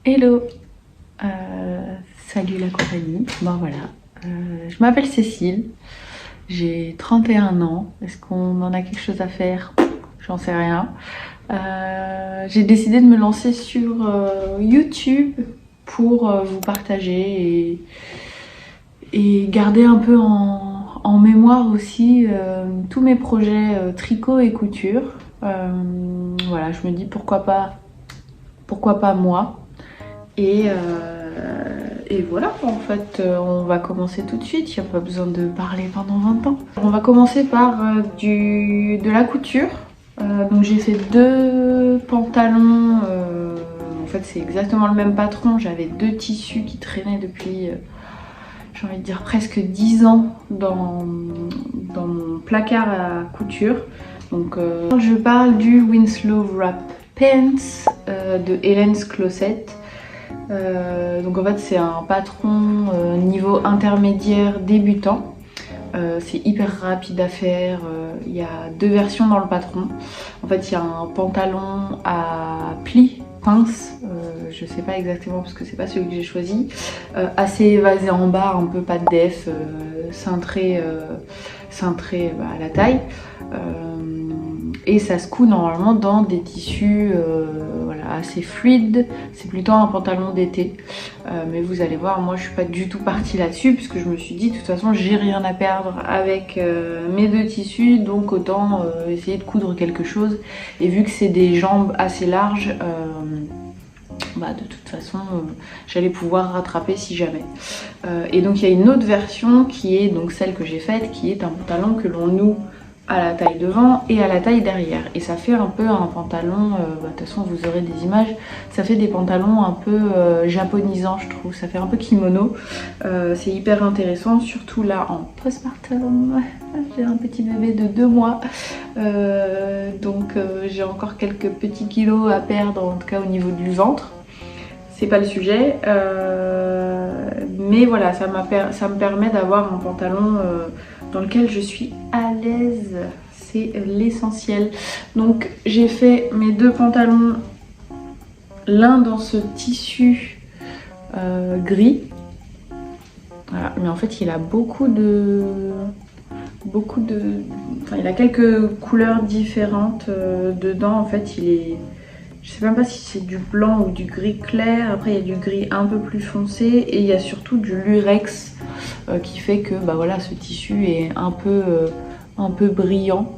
Hello, salut la compagnie. Bon voilà, je m'appelle Cécile, j'ai 31 ans. Est-ce qu'on en a quelque chose à faire? J'en sais rien. J'ai décidé de me lancer sur YouTube pour vous partager et garder un peu en mémoire aussi tous mes projets tricot et couture. Voilà, je me dis pourquoi pas moi. Et voilà, en fait, on va commencer tout de suite. Il n'y a pas besoin de parler pendant 20 ans. On va commencer par de la couture. Donc j'ai fait 2 pantalons. En fait, c'est exactement le même patron. J'avais 2 tissus qui traînaient depuis, j'ai envie de dire, presque 10 ans dans mon placard à couture. Donc je parle du Winslow Wrap Pants de Helen's Closet. Donc en fait c'est un patron niveau intermédiaire débutant. C'est hyper rapide à faire. Il y a 2 versions dans le patron. En fait il y a un pantalon à plis pince, je sais pas exactement parce que c'est pas celui que j'ai choisi, assez évasé en bas, un peu pas de def, cintré à la taille. Et ça se coud normalement dans des tissus voilà, assez fluides. C'est plutôt un pantalon d'été. Mais vous allez voir, moi je suis pas du tout partie là-dessus puisque je me suis dit de toute façon j'ai rien à perdre avec mes 2 tissus, donc autant essayer de coudre quelque chose. Et vu que c'est des jambes assez larges, de toute façon j'allais pouvoir rattraper si jamais. Et donc il y a une autre version qui est donc celle que j'ai faite, qui est un pantalon que l'on noue à la taille devant et à la taille derrière, et ça fait un peu un pantalon, de toute façon vous aurez des images, ça fait des pantalons un peu japonisants, je trouve, ça fait un peu kimono. C'est hyper intéressant, surtout là en postpartum. J'ai un petit bébé de 2 mois, donc j'ai encore quelques petits kilos à perdre, en tout cas au niveau du ventre. C'est pas le sujet, mais voilà, ça me permet d'avoir un pantalon dans lequel je suis à l'aise, c'est l'essentiel. Donc j'ai fait mes 2 pantalons, l'un dans ce tissu gris, voilà. Mais en fait il a enfin il a quelques couleurs différentes dedans. En fait il est, je sais même pas si c'est du blanc ou du gris clair. Après il y a du gris un peu plus foncé et il y a surtout du lurex qui fait que voilà, ce tissu est un peu brillant.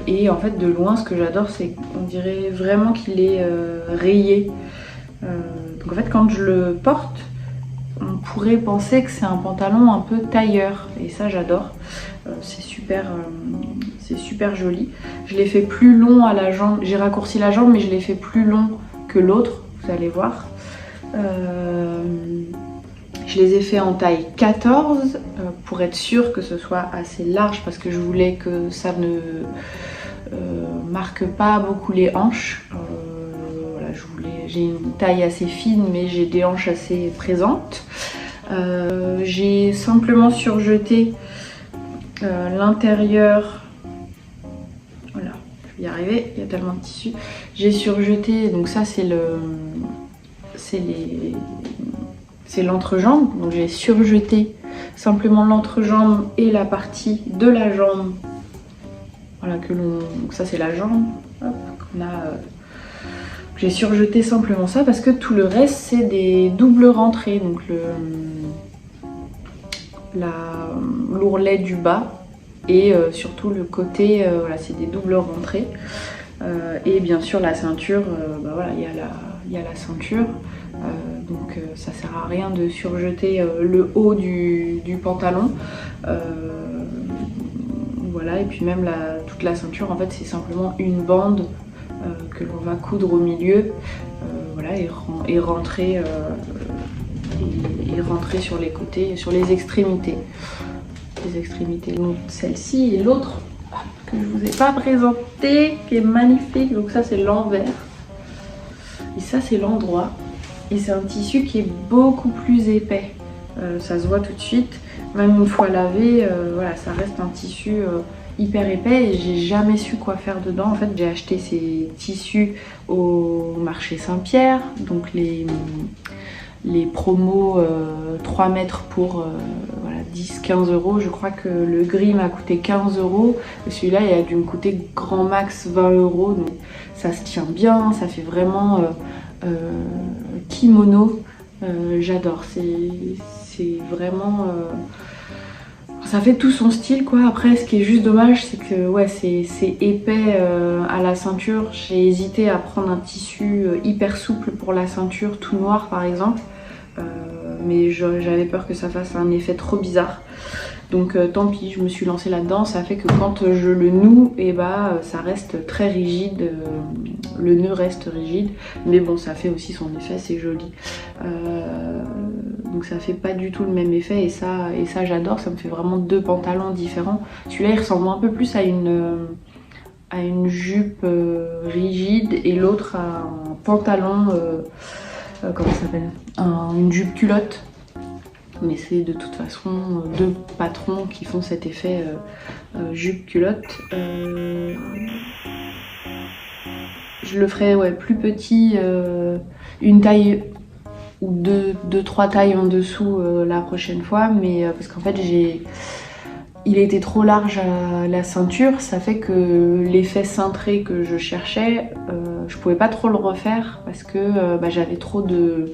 Et en fait de loin ce que j'adore c'est qu'on dirait vraiment qu'il est rayé. Donc en fait quand je le porte on pourrait penser que c'est un pantalon un peu tailleur et ça j'adore. C'est super joli. Je l'ai fait plus long à la jambe, j'ai raccourci la jambe mais je l'ai fait plus long que l'autre, vous allez voir. Je les ai fait en taille 14 pour être sûre que ce soit assez large parce que je voulais que ça ne marque pas beaucoup les hanches. Voilà, j'ai une taille assez fine mais j'ai des hanches assez présentes. J'ai simplement surjeté l'intérieur. Voilà, je vais y arriver, il y a tellement de tissu. J'ai surjeté, donc ça c'est l'entrejambe, donc j'ai surjeté simplement l'entrejambe et la partie de la jambe. Voilà, donc ça c'est la jambe. Hop, j'ai surjeté simplement ça parce que tout le reste c'est des doubles rentrées, donc l'ourlet du bas et surtout le côté, voilà, c'est des doubles rentrées. Et bien sûr la ceinture, voilà, il y a la ceinture. Donc ça sert à rien de surjeter le haut du pantalon. Voilà, et puis même toute la ceinture en fait c'est simplement une bande que l'on va coudre au milieu, voilà, et rentrer sur les côtés et sur les extrémités. Donc celle-ci et l'autre que je vous ai pas présentée, qui est magnifique. Donc ça c'est l'envers et ça c'est l'endroit. Et c'est un tissu qui est beaucoup plus épais, ça se voit tout de suite, même une fois lavé, voilà, ça reste un tissu hyper épais et j'ai jamais su quoi faire dedans. En fait, j'ai acheté ces tissus au marché Saint-Pierre, donc les promos 3 mètres pour voilà, 10-15 euros. Je crois que le gris m'a coûté 15 euros et celui-là il a dû me coûter grand max 20 euros. Donc ça se tient bien, ça fait vraiment kimono. J'adore, c'est vraiment... ça fait tout son style quoi. Après ce qui est juste dommage c'est que ouais, c'est épais à la ceinture. J'ai hésité à prendre un tissu hyper souple pour la ceinture, tout noir par exemple. Mais j'avais peur que ça fasse un effet trop bizarre. Donc tant pis, je me suis lancée là-dedans. Ça fait que quand je le noue, et bah ça reste très rigide. Le nœud reste rigide. Mais bon, ça fait aussi son effet, c'est joli. Donc ça fait pas du tout le même effet. Et ça j'adore. Ça me fait vraiment deux pantalons différents. Celui-là, il ressemble un peu plus à une jupe rigide. Et l'autre à un pantalon... comment ça s'appelle, une jupe culotte. Mais c'est de toute façon deux patrons qui font cet effet jupe culotte. Je le ferai ouais, plus petit, une taille ou deux, trois tailles en dessous la prochaine fois. Mais parce qu'en fait il était trop large à la ceinture, ça fait que l'effet cintré que je cherchais, je pouvais pas trop le refaire parce que bah, j'avais trop de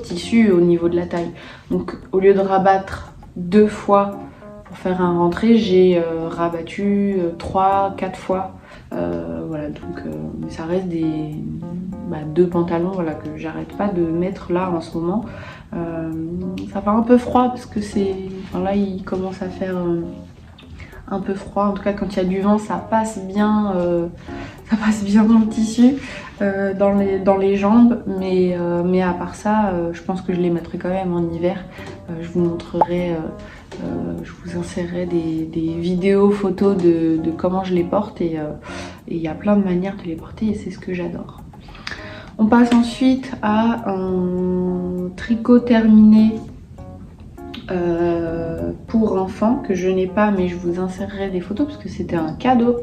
tissu au niveau de la taille. Donc au lieu de rabattre 2 fois pour faire un rentré, j'ai rabattu 3-4 fois. Voilà, donc mais ça reste deux pantalons voilà, que j'arrête pas de mettre là en ce moment. Ça fait un peu froid parce que là il commence à faire un peu froid. En tout cas quand il y a du vent ça passe bien dans le tissu, dans les jambes. Mais à part ça, je pense que je les mettrai quand même en hiver. Je vous montrerai, je vous insérerai des vidéos, photos de comment je les porte. Et il y a plein de manières de les porter et c'est ce que j'adore. On passe ensuite à un tricot terminé pour enfants que je n'ai pas, mais je vous insérerai des photos parce que c'était un cadeau.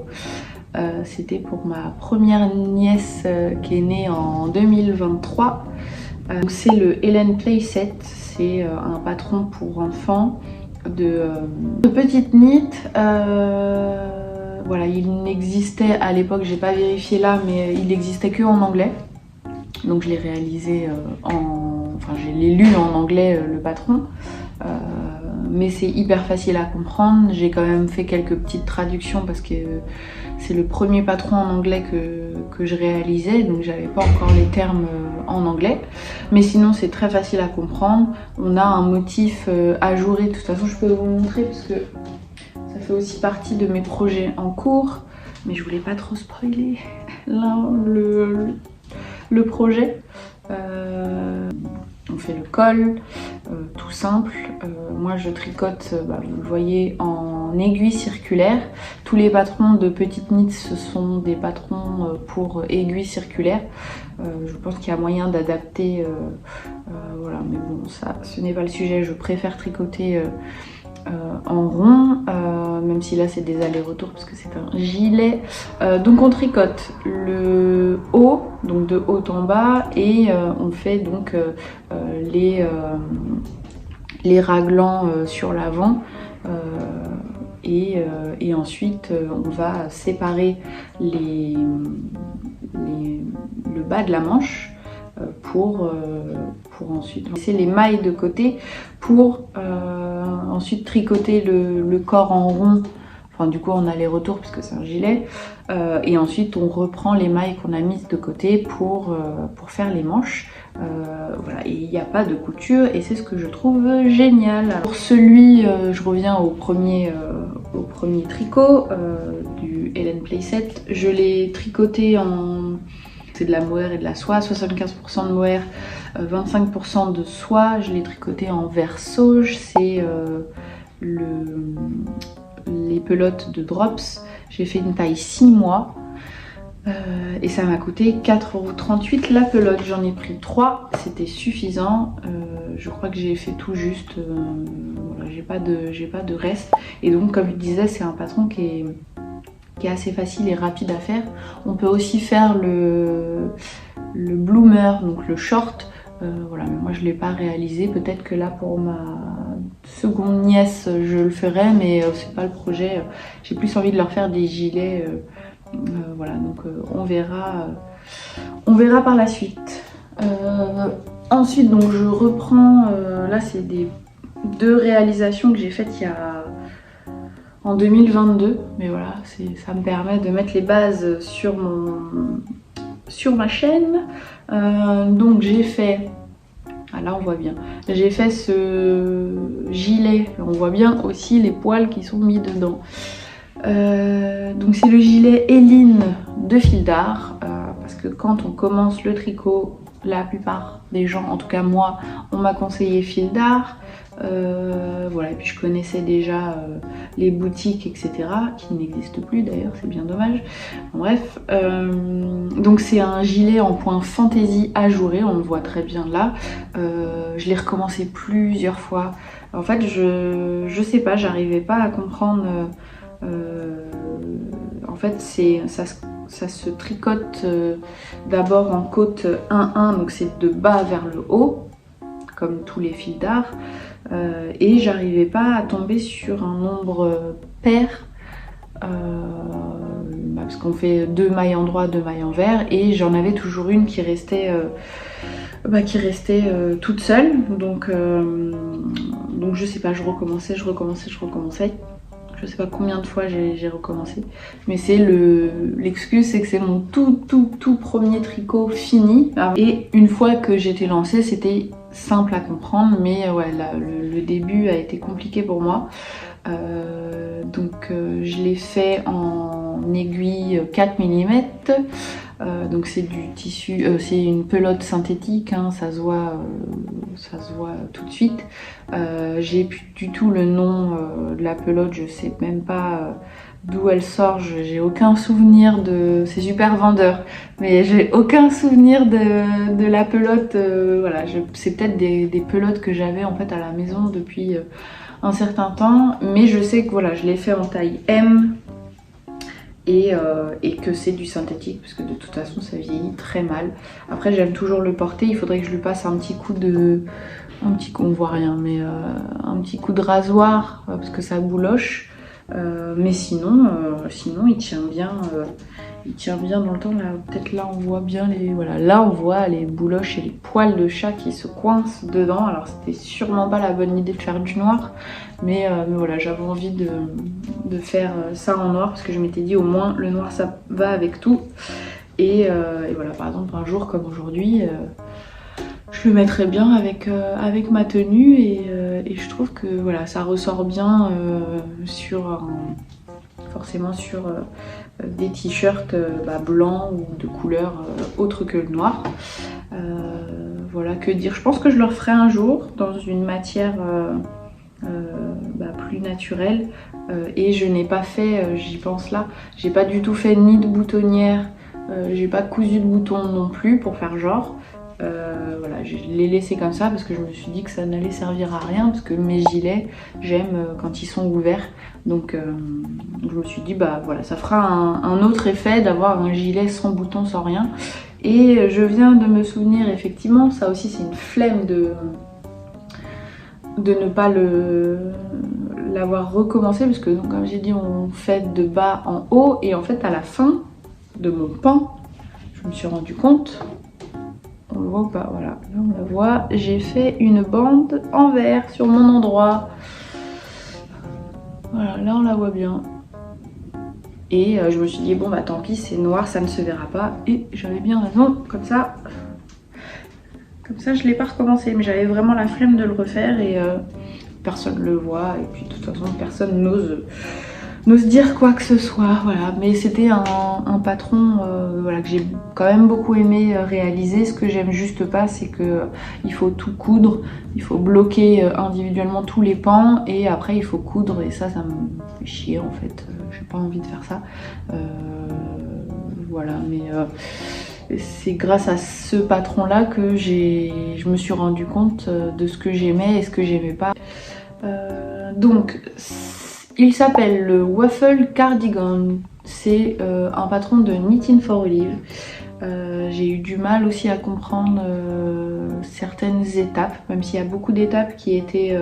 C'était pour ma première nièce qui est née en 2023. C'est le Ellen Playset, c'est un patron pour enfants de petites knits. Voilà, il n'existait à l'époque, j'ai pas vérifié là, mais il n'existait que en anglais. Donc je l'ai réalisé je l'ai lu en anglais le patron. Mais c'est hyper facile à comprendre. J'ai quand même fait quelques petites traductions parce que c'est le premier patron en anglais que je réalisais, donc j'avais pas encore les termes en anglais. Mais sinon c'est très facile à comprendre. On a un motif ajouré. De toute façon je peux vous montrer parce que ça fait aussi partie de mes projets en cours. Mais je voulais pas trop spoiler le projet. On fait le col, tout simple. Moi je tricote, vous le voyez, en aiguille circulaire. Tous les patrons de petites knits ce sont des patrons pour aiguille circulaire. Je pense qu'il y a moyen d'adapter, voilà, mais bon ça ce n'est pas le sujet. Je préfère tricoter en rond, même si là c'est des allers-retours parce que c'est un gilet. Donc on tricote le haut, donc de haut en bas, et on fait donc les raglans sur l'avant. Et ensuite on va séparer le bas de la manche pour ensuite laisser les mailles de côté pour ensuite tricoter le corps en rond, enfin du coup en aller-retour puisque c'est un gilet, et ensuite on reprend les mailles qu'on a mises de côté pour faire les manches. Voilà, et il n'y a pas de couture et c'est ce que je trouve génial. Alors, pour celui, je reviens au premier tricot du Ellen Playset. Je l'ai tricoté en... c'est de la mohair et de la soie, 75% de mohair, 25% de soie. Je l'ai tricoté en vert sauge, c'est les pelotes de Drops. J'ai fait une taille 6 mois. Et ça m'a coûté 4,38 € la pelote. J'en ai pris 3, c'était suffisant. Je crois que j'ai fait tout juste. Voilà, j'ai pas de reste. Et donc comme je disais, c'est un patron qui est assez facile et rapide à faire. On peut aussi faire le bloomer, donc le short. Voilà, mais moi je l'ai pas réalisé. Peut-être que là pour ma seconde nièce je le ferai, mais c'est pas le projet. J'ai plus envie de leur faire des gilets. Voilà, donc on verra par la suite. Ensuite, donc je reprends. Là, c'est des 2 réalisations que j'ai faites en 2022, mais voilà, ça me permet de mettre les bases sur ma chaîne. Donc j'ai fait. Ah là on voit bien. J'ai fait ce gilet. On voit bien aussi les poils qui sont mis dedans. Donc c'est le gilet Eline de fil d'art, parce que quand on commence le tricot, la plupart des gens, en tout cas moi, on m'a conseillé fil d'art. Voilà, et puis je connaissais déjà les boutiques, etc., qui n'existent plus d'ailleurs, c'est bien dommage. Bref, donc c'est un gilet en point fantaisie ajouré, on le voit très bien là. Je l'ai recommencé plusieurs fois. En fait, je sais pas, j'arrivais pas à comprendre. En fait, ça se tricote d'abord en côte 1-1, donc c'est de bas vers le haut, comme tous les fils d'art. Et j'arrivais pas à tomber sur un nombre pair, parce qu'on fait 2 mailles en droit, 2 mailles en vert, et j'en avais toujours une qui restait toute seule. Donc je sais pas, je recommençais. Je sais pas combien de fois j'ai recommencé, mais c'est l'excuse, c'est que c'est mon tout premier tricot fini. Et une fois que j'étais lancée, c'était simple à comprendre, mais ouais, là, le début a été compliqué pour moi. Donc je l'ai fait en aiguille 4 mm. Donc c'est du tissu, c'est une pelote synthétique, hein, ça se voit tout de suite. J'ai plus du tout le nom de la pelote, je sais même pas d'où elle sort, j'ai aucun souvenir de... C'est super vendeur, mais j'ai aucun souvenir de la pelote. Voilà, c'est peut-être des pelotes que j'avais en fait à la maison depuis un certain temps, mais je sais que voilà, je l'ai fait en taille M. Et que c'est du synthétique, parce que de toute façon ça vieillit très mal. Après j'aime toujours le porter, il faudrait que je lui passe un petit coup de... on voit rien, mais un petit coup de rasoir, parce que ça bouloche. Mais sinon il tient bien dans le temps. Là, peut-être là on voit bien là on voit les bouloches et les poils de chat qui se coincent dedans. Alors c'était sûrement pas la bonne idée de faire du noir, mais voilà, j'avais envie de faire ça en noir, parce que je m'étais dit au moins le noir ça va avec tout. Et voilà, par exemple un jour comme aujourd'hui, je le mettrais bien avec ma tenue, et je trouve que voilà, ça ressort bien forcément sur des t-shirts blancs ou de couleur autre que le noir. Voilà, que dire, je pense que je le referai un jour dans une matière plus naturelle. Et je n'ai pas fait, j'y pense là, j'ai pas du tout fait ni de boutonnière, j'ai pas cousu de boutons non plus pour faire genre. Voilà, je l'ai laissé comme ça parce que je me suis dit que ça n'allait servir à rien, parce que mes gilets j'aime quand ils sont ouverts, donc je me suis dit bah voilà, ça fera un autre effet d'avoir un gilet sans bouton, sans rien. Et je viens de me souvenir, effectivement, ça aussi c'est une flemme de ne pas l'avoir recommencé, parce que donc, comme j'ai dit, on fait de bas en haut, et en fait à la fin de mon pan, je me suis rendu compte, on le voit ou pas, voilà, là on la voit, j'ai fait une bande en vert sur mon endroit. Voilà, là on la voit bien. Et je me suis dit bon bah tant pis, c'est noir, ça ne se verra pas. Et j'avais bien raison, comme ça je l'ai pas recommencé, mais j'avais vraiment la flemme de le refaire, et personne le voit, et puis de toute façon personne n'ose dire quoi que ce soit, voilà. Mais c'était un patron voilà, que j'ai quand même beaucoup aimé réaliser. Ce que j'aime juste pas, c'est que il faut tout coudre, il faut bloquer individuellement tous les pans, et après il faut coudre, et ça me fait chier en fait. J'ai pas envie de faire ça. voilà, mais c'est grâce à ce patron là que je me suis rendu compte de ce que j'aimais et ce que j'aimais pas. Donc il s'appelle le Waffle Cardigan, c'est un patron de Knitting for Olive. J'ai eu du mal aussi à comprendre certaines étapes, même s'il y a beaucoup d'étapes qui étaient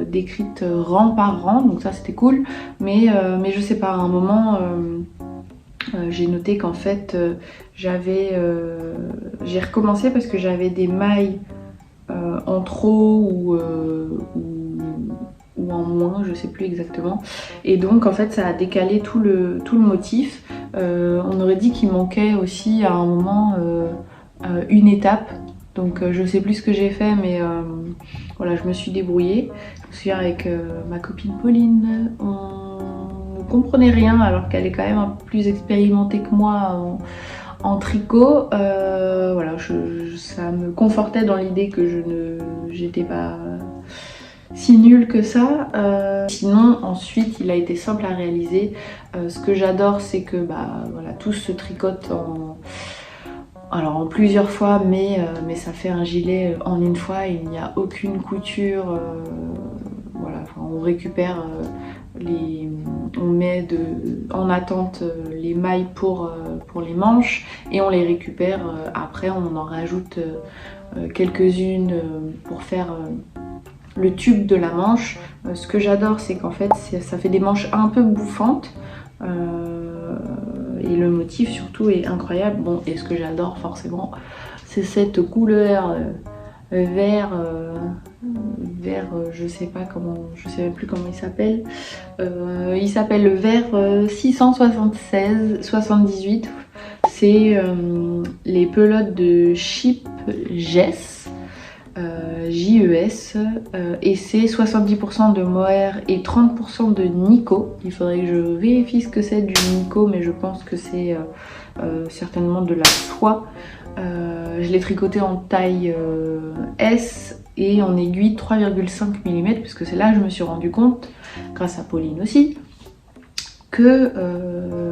décrites rang par rang, donc ça c'était cool, mais je sais pas, à un moment j'ai noté qu'en fait j'ai recommencé parce que j'avais des mailles en trop ou en moins, je sais plus exactement, et donc en fait ça a décalé tout le motif. On aurait dit qu'il manquait aussi à un moment une étape, donc je sais plus ce que j'ai fait, mais voilà, je me suis débrouillée. Je me souviens avec ma copine Pauline, on ne comprenait rien alors qu'elle est quand même un peu plus expérimentée que moi en tricot. Voilà, ça me confortait dans l'idée que j'étais pas si nulle que ça. Sinon ensuite il a été simple à réaliser. Ce que j'adore c'est que voilà, tout se tricote en plusieurs fois, mais ça fait un gilet en une fois, il n'y a aucune couture. Voilà, enfin, on récupère on met en attente les mailles pour les manches et on les récupère après, on en rajoute quelques-unes pour faire le tube de la manche. Ce que j'adore c'est qu'en fait ça fait des manches un peu bouffantes et le motif surtout est incroyable. Bon, et ce que j'adore forcément c'est cette couleur vert, je sais pas comment, je sais même plus comment il s'appelle. Il s'appelle le vert 676-78. C'est les pelotes de Ship Jess. JES, et c'est 70% de mohair et 30% de Nico. Il faudrait que je vérifie ce que c'est du Nico, mais je pense que c'est certainement de la soie. Je l'ai tricoté en taille S et en aiguille 3,5 mm, puisque c'est là que je me suis rendu compte, grâce à Pauline aussi, que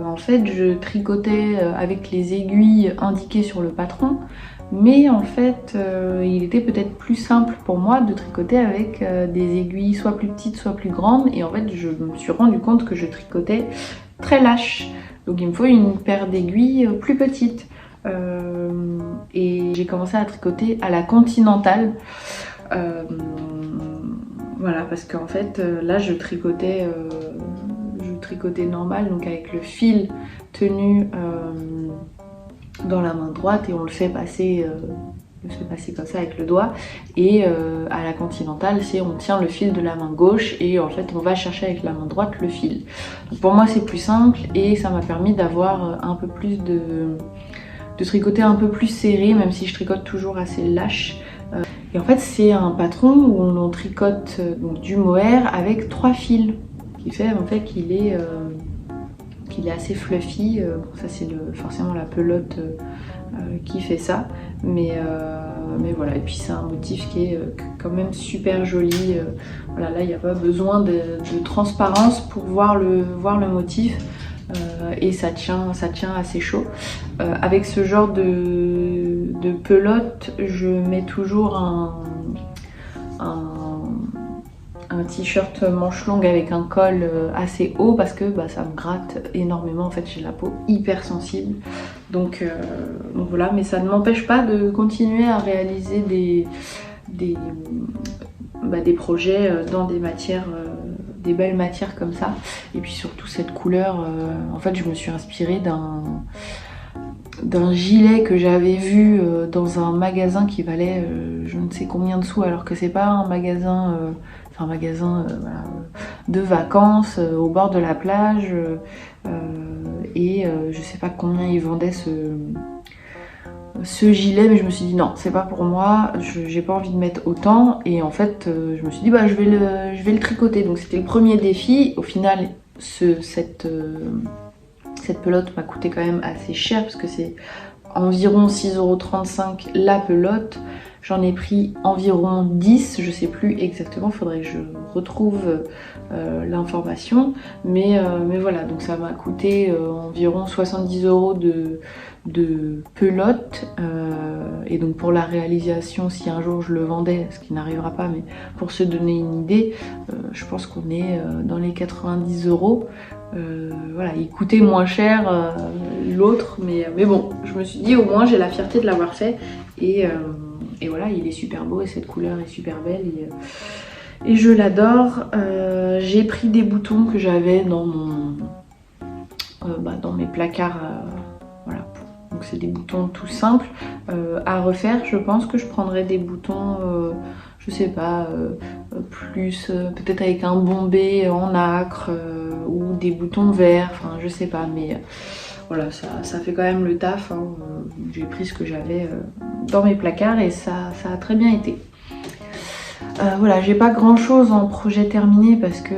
en fait je tricotais avec les aiguilles indiquées sur le patron, mais en fait il était peut-être plus simple pour moi de tricoter avec des aiguilles soit plus petites soit plus grandes, et en fait je me suis rendu compte que je tricotais très lâche, donc il me faut une paire d'aiguilles plus petites. Et j'ai commencé à tricoter à la continentale, voilà, parce qu'en fait là je tricotais normal, donc avec le fil tenu dans la main droite, et on le fait passer comme ça avec le doigt, et à la continentale c'est on tient le fil de la main gauche et en fait on va chercher avec la main droite le fil. Donc pour moi c'est plus simple et ça m'a permis d'avoir un peu plus de tricoter un peu plus serré, même si je tricote toujours assez lâche. Et en fait c'est un patron où on tricote donc du mohair avec 3 fils, qui fait en fait qu'il est assez fluffy. Bon, ça c'est forcément la pelote qui fait ça, mais voilà, et puis c'est un motif qui est quand même super joli. Voilà, là il n'y a pas besoin de transparence pour voir le motif. Et ça tient assez chaud. Avec ce genre de pelote, je mets toujours un t-shirt manche longue avec un col assez haut, parce que ça me gratte énormément. En fait j'ai la peau hyper sensible, donc voilà, mais ça ne m'empêche pas de continuer à réaliser des projets dans des matières, des belles matières comme ça. Et puis surtout cette couleur, en fait je me suis inspirée d'un gilet que j'avais vu dans un magasin qui valait je ne sais combien de sous, alors que c'est pas un magasin, voilà, de vacances au bord de la plage, et je sais pas combien ils vendaient ce gilet, mais je me suis dit non, c'est pas pour moi, j'ai pas envie de mettre autant, et en fait je me suis dit je vais le tricoter. Donc c'était le premier défi. Au final cette pelote m'a coûté quand même assez cher, parce que c'est environ 6,35 € la pelote, j'en ai pris environ 10, je sais plus exactement, il faudrait que je retrouve l'information, mais voilà, donc ça m'a coûté environ 70 € de pelote, et donc pour la réalisation, si un jour je le vendais, ce qui n'arrivera pas, mais pour se donner une idée, je pense qu'on est dans les 90 €. Voilà, il coûtait moins cher l'autre, mais bon, je me suis dit au moins j'ai la fierté de l'avoir fait, et voilà, il est super beau et cette couleur est super belle, et je l'adore. J'ai pris des boutons que j'avais dans dans mes placards, voilà. Donc c'est des boutons tout simples à refaire. Je pense que je prendrais des boutons, je sais pas, plus peut-être avec un bombé en acre, ou des boutons verts, enfin je sais pas, mais voilà, ça fait quand même le taf, hein. J'ai pris ce que j'avais dans mes placards et ça a très bien été. Voilà, j'ai pas grand chose en projet terminé parce que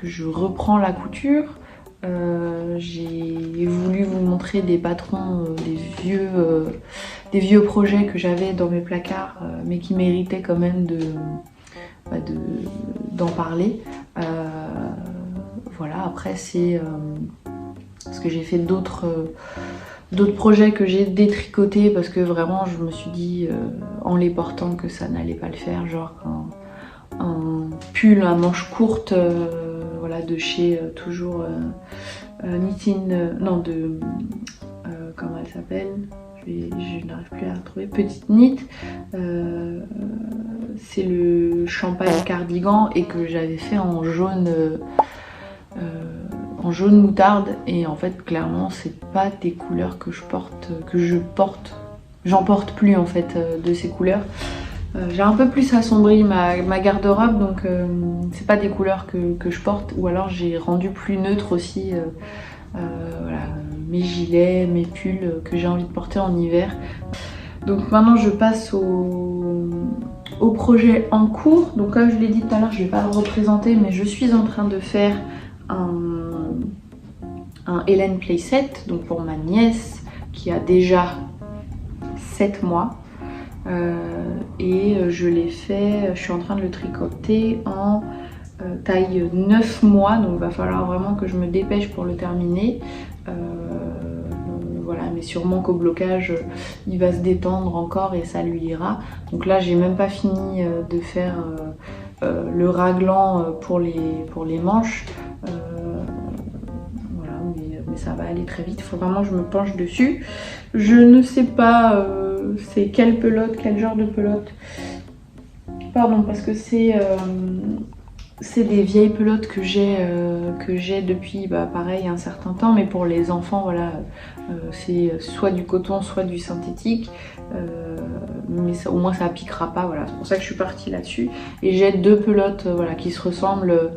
je reprends la couture. J'ai voulu vous montrer des patrons, des vieux projets que j'avais dans mes placards, mais qui méritaient quand même d'en parler. Voilà, après c'est parce que j'ai fait d'autres projets que j'ai détricotés parce que vraiment je me suis dit en les portant que ça n'allait pas le faire, genre un pull à manches courtes, voilà, de chez toujours Knitting, non, de comment elle s'appelle, je n'arrive plus à la trouver, Petite Knit, c'est le champagne cardigan, et que j'avais fait en jaune moutarde, et en fait clairement c'est pas des couleurs que j'en porte plus en fait, de ces couleurs. J'ai un peu plus assombri ma garde-robe, donc c'est pas des couleurs que je porte, ou alors j'ai rendu plus neutre aussi voilà, mes gilets, mes pulls que j'ai envie de porter en hiver. Donc maintenant je passe au projet en cours. Donc comme je l'ai dit tout à l'heure, je vais pas le représenter, mais je suis en train de faire un Hélène Playset, donc pour ma nièce qui a déjà 7 mois. Et je l'ai fait, je suis en train de le tricoter en taille 9 mois, donc il va falloir vraiment que je me dépêche pour le terminer. Voilà, mais sûrement qu'au blocage il va se détendre encore et ça lui ira. Donc là j'ai même pas fini de faire le raglan pour les manches. Voilà, mais ça va aller très vite, il faut vraiment que je me penche dessus. Je ne sais pas c'est quelle pelote, quel genre de pelote. Pardon, parce que c'est des vieilles pelotes que j'ai depuis pareil un certain temps, mais pour les enfants, voilà, c'est soit du coton, soit du synthétique, mais ça, au moins ça piquera pas, voilà, c'est pour ça que je suis partie là-dessus. Et j'ai 2 pelotes voilà, qui se ressemblent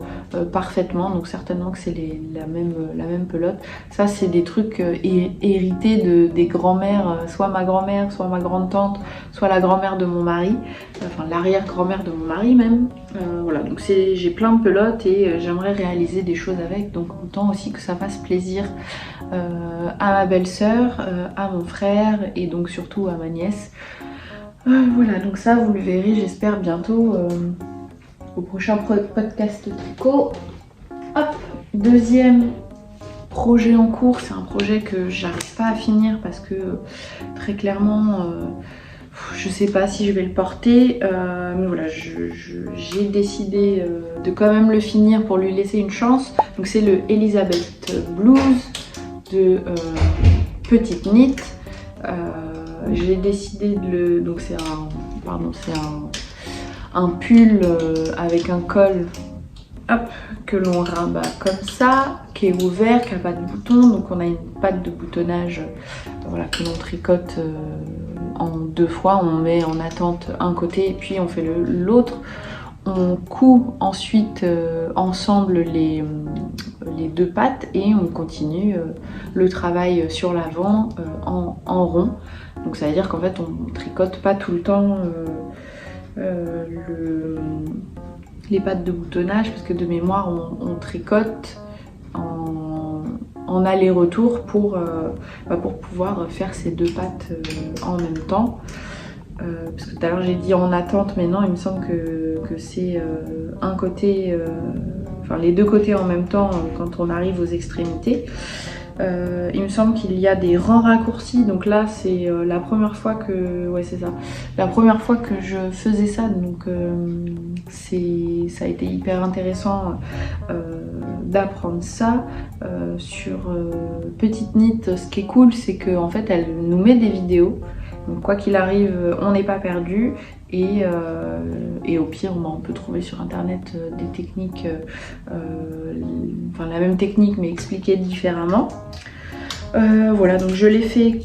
parfaitement, donc certainement que c'est la même pelote. Ça c'est des trucs hérités des grands-mères, soit ma grand-mère, soit ma grande-tante, soit la grand-mère de mon mari, enfin l'arrière-grand-mère de mon mari même. Voilà, donc j'ai plein de pelotes et j'aimerais réaliser des choses avec, donc autant aussi que ça fasse plaisir à ma belle-sœur, à mon frère et donc surtout à ma nièce. Voilà, donc ça vous le verrez j'espère bientôt au prochain podcast tricot. Hop, deuxième projet en cours, c'est un projet que j'arrive pas à finir parce que très clairement je sais pas si je vais le porter, mais voilà, j'ai décidé de quand même le finir pour lui laisser une chance. Donc c'est le Elizabeth Blues de Petite Knit. J'ai décidé de le... Donc c'est un pull avec un col, hop, que l'on rabat comme ça, qui est ouvert, qui n'a pas de bouton. Donc on a une patte de boutonnage voilà, que l'on tricote en 2 fois. On met en attente un côté et puis on fait l'autre. On coud ensuite ensemble les 2 pattes et on continue le travail sur l'avant en rond. Donc ça veut dire qu'en fait on tricote pas tout le temps les pattes de boutonnage, parce que de mémoire on tricote en aller-retour pour pouvoir faire ces 2 pattes en même temps. parce que tout à l'heure j'ai dit en attente, mais non, il me semble que c'est un côté, enfin les deux côtés en même temps quand on arrive aux extrémités. Il me semble qu'il y a des rangs raccourcis, donc là c'est la première fois que, ouais c'est ça, la première fois que je faisais ça, donc ça a été hyper intéressant d'apprendre ça sur Petite Knit. Ce qui est cool, c'est qu'en fait elle nous met des vidéos, donc quoi qu'il arrive on n'est pas perdu. Et au pire, on peut trouver sur internet des techniques, enfin la même technique mais expliquée différemment. Voilà, donc je l'ai fait,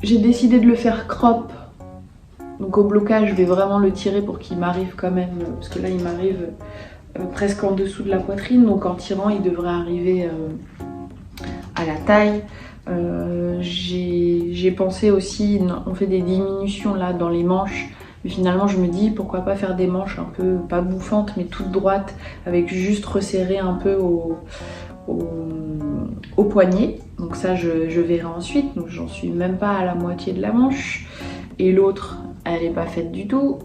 j'ai décidé de le faire crop. Donc au blocage, je vais vraiment le tirer pour qu'il m'arrive quand même, parce que là il m'arrive presque en dessous de la poitrine. Donc en tirant, il devrait arriver à la taille. J'ai pensé aussi, on fait des diminutions là dans les manches. Mais finalement je me dis pourquoi pas faire des manches un peu, pas bouffantes mais toutes droites, avec juste resserrer un peu au poignet. Donc ça je verrai ensuite, donc j'en suis même pas à la moitié de la manche. Et l'autre elle est pas faite du tout.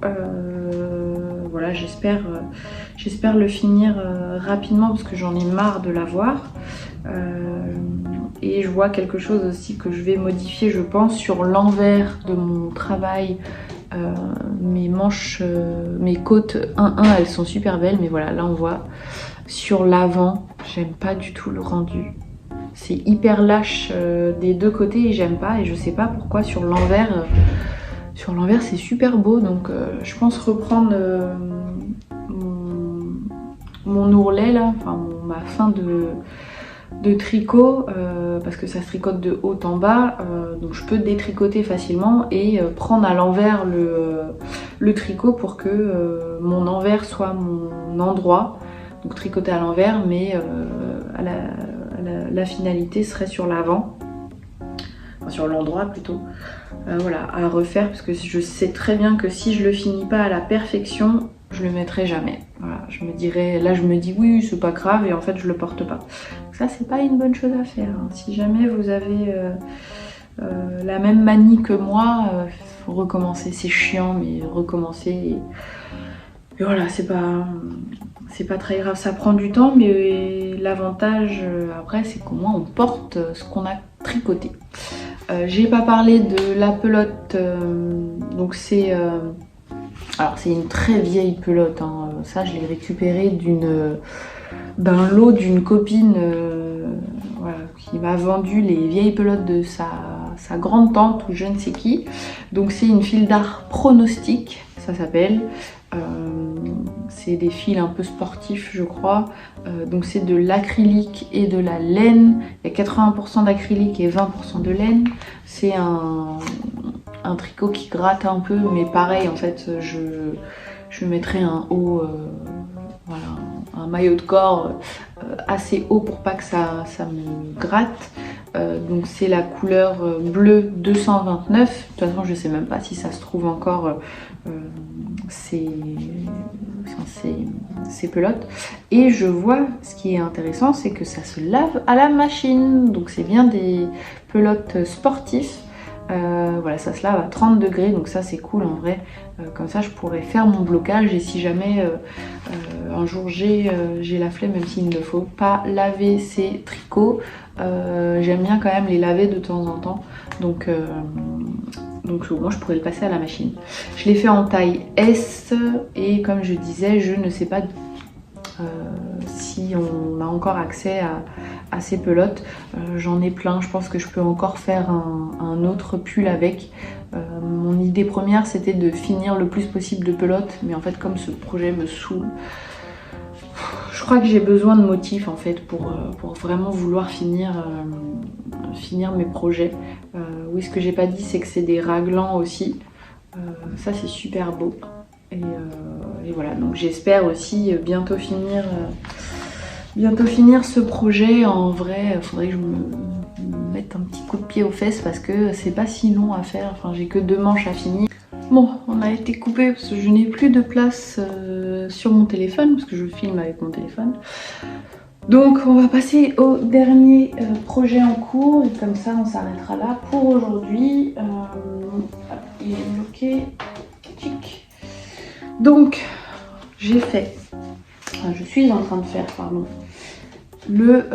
Voilà, j'espère le finir rapidement parce que j'en ai marre de la voir. Et je vois quelque chose aussi que je vais modifier je pense sur l'envers de mon travail. Mes manches, mes côtes 1-1 elles sont super belles, mais voilà, là on voit sur l'avant, j'aime pas du tout le rendu. C'est hyper lâche des deux côtés et j'aime pas, et je sais pas pourquoi sur l'envers c'est super beau. Donc je pense reprendre mon ourlet là, enfin ma fin de tricot, parce que ça se tricote de haut en bas, donc je peux détricoter facilement et prendre à l'envers le tricot pour que mon envers soit mon endroit, donc tricoter à l'envers, mais la finalité serait sur l'avant, enfin sur l'endroit plutôt. Voilà, à refaire, parce que je sais très bien que si je le finis pas à la perfection, je le mettrai jamais. Voilà, je me dirais, là je me dis oui c'est pas grave, et en fait je le porte pas. Donc ça c'est pas une bonne chose à faire, hein. Si jamais vous avez la même manie que moi, faut recommencer. C'est chiant mais recommencer. Et voilà, c'est pas très grave, ça prend du temps, mais l'avantage après c'est qu'au moins on porte ce qu'on a tricoté. J'ai pas parlé de la pelote, donc c'est alors c'est une très vieille pelote, hein. Ça je l'ai récupéré d'un lot d'une copine voilà, qui m'a vendu les vieilles pelotes de sa grande tante ou je ne sais qui. Donc c'est une file d'art pronostic, ça s'appelle. C'est des fils un peu sportifs je crois, donc c'est de l'acrylique et de la laine. Il y a 80% d'acrylique et 20% de laine. C'est un tricot qui gratte un peu, mais pareil en fait je mettrai un haut, voilà, un maillot de corps assez haut pour pas que ça me gratte. Donc c'est la couleur bleu 229. De toute façon je sais même pas si ça se trouve encore ces pelotes. Et je vois, ce qui est intéressant, c'est que ça se lave à la machine. Donc c'est bien des pelotes sportifs. Voilà, ça se lave à 30 degrés, donc ça c'est cool en vrai. Comme ça je pourrais faire mon blocage, et si jamais un jour j'ai la flemme, même s'il ne faut pas laver ces tricots, j'aime bien quand même les laver de temps en temps. Donc moi je pourrais le passer à la machine. Je l'ai fait en taille S, et comme je disais, je ne sais pas si on a encore accès à ces pelotes. J'en ai plein, je pense que je peux encore faire un autre pull avec. Mon idée première c'était de finir le plus possible de pelotes, mais en fait comme ce projet me saoule, je crois que j'ai besoin de motifs en fait pour vraiment vouloir finir mes projets. Oui, ce que j'ai pas dit c'est que c'est des raglans aussi. Ça c'est super beau. Et voilà, donc j'espère aussi bientôt finir ce projet. En vrai, il faudrait que je me mette un petit coup de pied aux fesses parce que c'est pas si long à faire. Enfin, j'ai que 2 manches à finir. Bon, on a été coupé parce que je n'ai plus de place sur mon téléphone, parce que je filme avec mon téléphone. Donc on va passer au dernier projet en cours, et comme ça on s'arrêtera là pour aujourd'hui. Il est bloqué. Donc j'ai fait, enfin, je suis en train de faire, pardon, le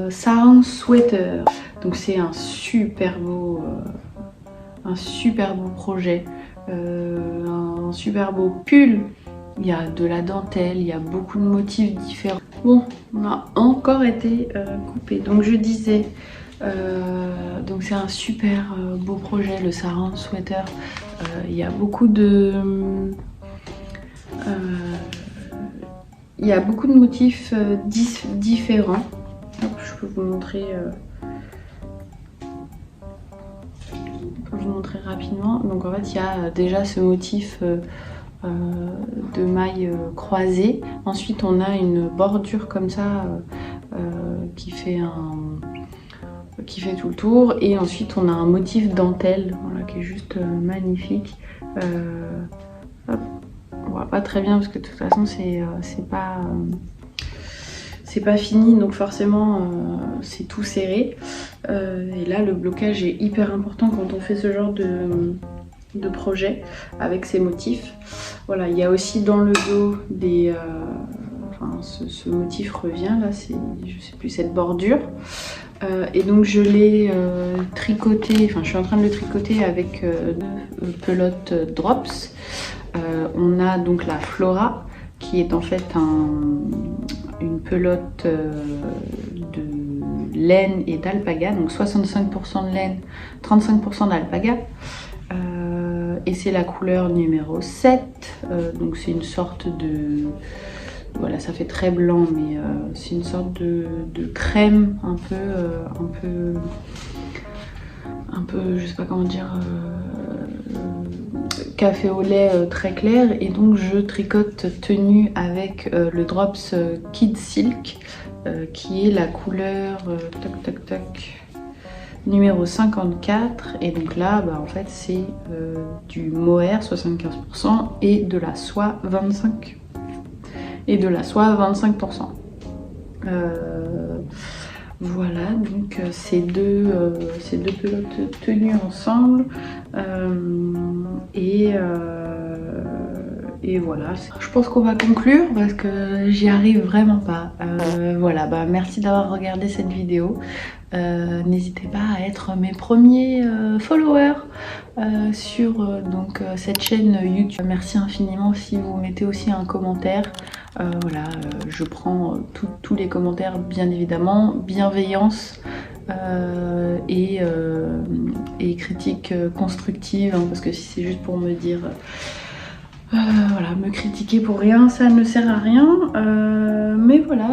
sarong sweater. Donc c'est un super beau projet, un super beau pull. Il y a de la dentelle, il y a beaucoup de motifs différents. Bon, on a encore été coupé. Donc je disais, donc c'est un super beau projet, le sarong sweater. Il y a beaucoup de motifs différents. Hop, je peux vous montrer. Rapidement. Donc en fait il y a déjà ce motif de mailles croisées. Ensuite on a une bordure comme ça qui fait tout le tour, et ensuite on a un motif dentelle, voilà, qui est juste magnifique. Hop, on voit pas très bien parce que de toute façon c'est pas fini, donc forcément c'est tout serré. Et là le blocage est hyper important quand on fait ce genre de projet avec ces motifs. Voilà, il y a aussi dans le dos des enfin, ce motif revient là, c'est, je sais plus, cette bordure. Et donc je l'ai tricoté, enfin je suis en train de le tricoter avec deux pelotes drops. On a donc la Flora qui est en fait une pelote de laine et d'alpaga, donc 65% de laine, 35% d'alpaga. Et c'est la couleur numéro 7, donc c'est une sorte de... Voilà, ça fait très blanc, mais c'est une sorte de crème un peu, je sais pas comment dire, café au lait très clair. Et donc je tricote tenue avec le Drops Kid Silk, qui est la couleur tac tac tac numéro 54. Et donc là bah, en fait c'est du mohair 75% et de la soie 25%. Voilà, donc ces deux pelotes tenues ensemble. Et voilà, je pense qu'on va conclure parce que j'y arrive vraiment pas. Voilà, bah merci d'avoir regardé cette vidéo. N'hésitez pas à être mes premiers followers sur donc cette chaîne YouTube. Merci infiniment si vous mettez aussi un commentaire. Voilà, je prends tous les commentaires bien évidemment, bienveillance et critiques constructives, hein, parce que si c'est juste pour me dire voilà, me critiquer pour rien, ça ne sert à rien. Mais voilà,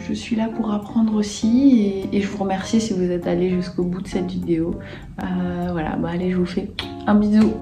je suis là pour apprendre aussi, et je vous remercie si vous êtes allé jusqu'au bout de cette vidéo. Voilà, bah allez, je vous fais un bisou.